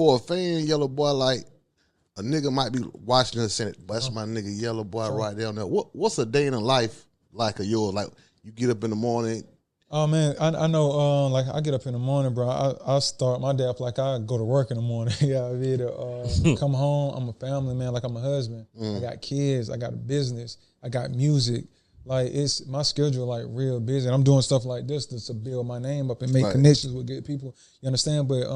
for a fan, Yellow Boy, like a nigga might be watching us saying, that's my nigga Yellow Boy right down there. What's a day in the life like of yours? Like you get up in the morning. Oh man, I know. Like I get up in the morning, bro. I start my day off like I go to work in the morning. Yeah, I mean, come home. I'm a family man. Like I'm a husband. I got kids. I got a business. I got music. Like it's my schedule like real busy. And I'm doing stuff like this to build my name up and make connections with good people. You understand? But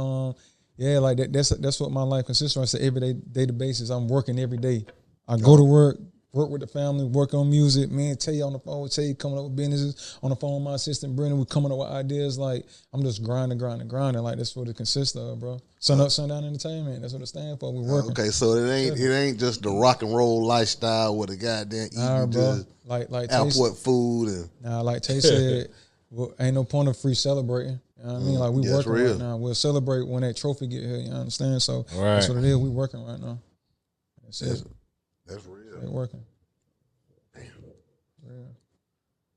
yeah, like that's what my life consists of. It's an everyday basis. I'm working every day. I go to work with the family, work on music. Me and Tay on the phone with Tay, coming up with businesses. On the phone with my assistant Brendan, we coming up with ideas. Like I'm just grinding. Like that's what it consists of, bro. Sun up, sundown entertainment. That's what it stands for. We working. Okay, so it ain't just the rock and roll lifestyle with a goddamn eating just like airport food and like Tay said, well, ain't no point of free celebrating. You know what I mean? Like we working right now. We'll celebrate when that trophy get here. You understand? So that's what it is. We working right now. That's it. That's real. Ain't working. Damn. Real.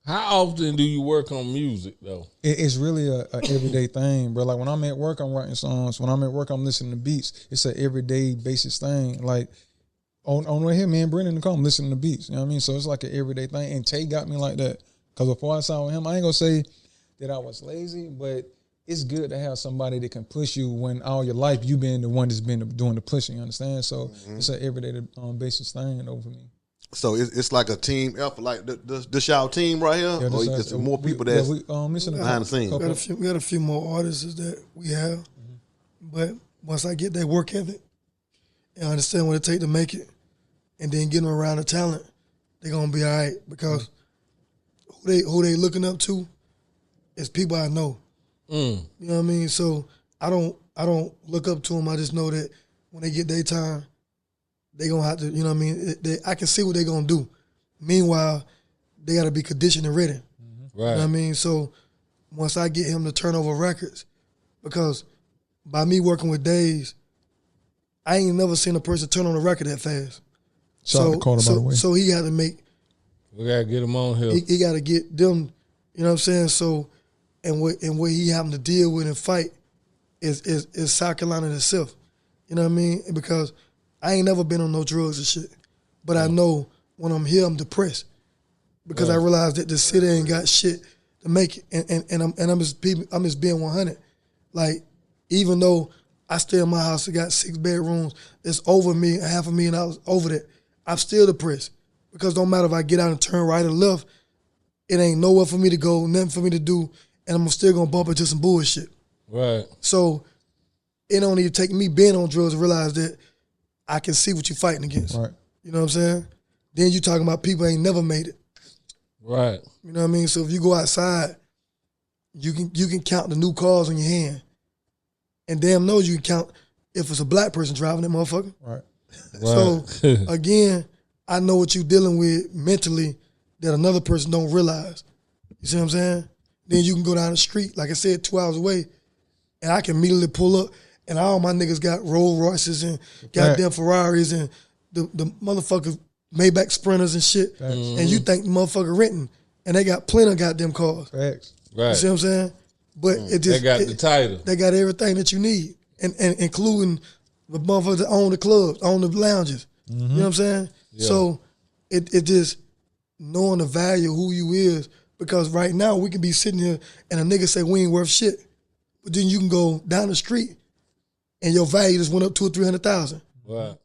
How often do you work on music though? It's really a everyday thing, bro. Like when I'm at work, I'm writing songs. When I'm at work, I'm listening to beats. It's an everyday basis thing. Like on right here, me and Brendan come listening to beats. You know what I mean? So it's like an everyday thing. And Tay got me like that. Cause before I signed with him, I ain't gonna say that I was lazy, but it's good to have somebody that can push you when all your life you been the one that's been doing the pushing. You understand? So it's an everyday basis thing over me. So it's like a team effort. Like this y'all team right here, or it's more people that's behind the scenes. We got a few more artists that we have, but once I get that work ethic and understand what it take to make it, and then get them around the talent, they're gonna be all right because who they looking up to is people I know. You know what I mean? So I don't look up to them. I just know that when they get their time, they gonna have to, you know what I mean? I can see what they gonna do. Meanwhile, they gotta be conditioned and ready. Right. You know what I mean? So once I get him to turn over records, because by me working with Days, I ain't never seen a person turn on a record that fast. So he got to make. We gotta get him on here. He got to get them. You know what I'm saying? So, and what he having to deal with and fight is South Carolina itself. You know what I mean? Because I ain't never been on no drugs and shit, but I know when I'm here, I'm depressed because I realize that the city ain't got shit to make it, and I'm just being 100. Like even though I stay in my house, I got 6 bedrooms, it's over me, $500,000 over that. I'm still depressed because don't matter if I get out and turn right or left, it ain't nowhere for me to go, nothing for me to do, and I'm still gonna bump into some bullshit. Right. So it don't even take me being on drugs to realize that I can see what you're fighting against. Right. You know what I'm saying? Then you talking about people ain't never made it. Right. You know what I mean? So if you go outside, you can count the new cars on your hand. And damn knows you can count if it's a black person driving that motherfucker. Right. So again, I know what you're dealing with mentally that another person don't realize. You see what I'm saying? Then you can go down the street, like I said, 2 hours away, and I can immediately pull up, and all my niggas got Rolls Royces and goddamn Ferraris and the motherfuckers Maybach Sprinters and shit. And you think the motherfucker renting, and they got plenty of goddamn cars. Facts. Right. You see what I'm saying? But it just they got the title. They got everything that you need, and including the motherfuckers that own the clubs, own the lounges. You know what I'm saying? Yeah. So it just knowing the value of who you is, because right now we can be sitting here and a nigga say we ain't worth shit, but then you can go down the street and your value just went up 200,000 or 300,000. Right.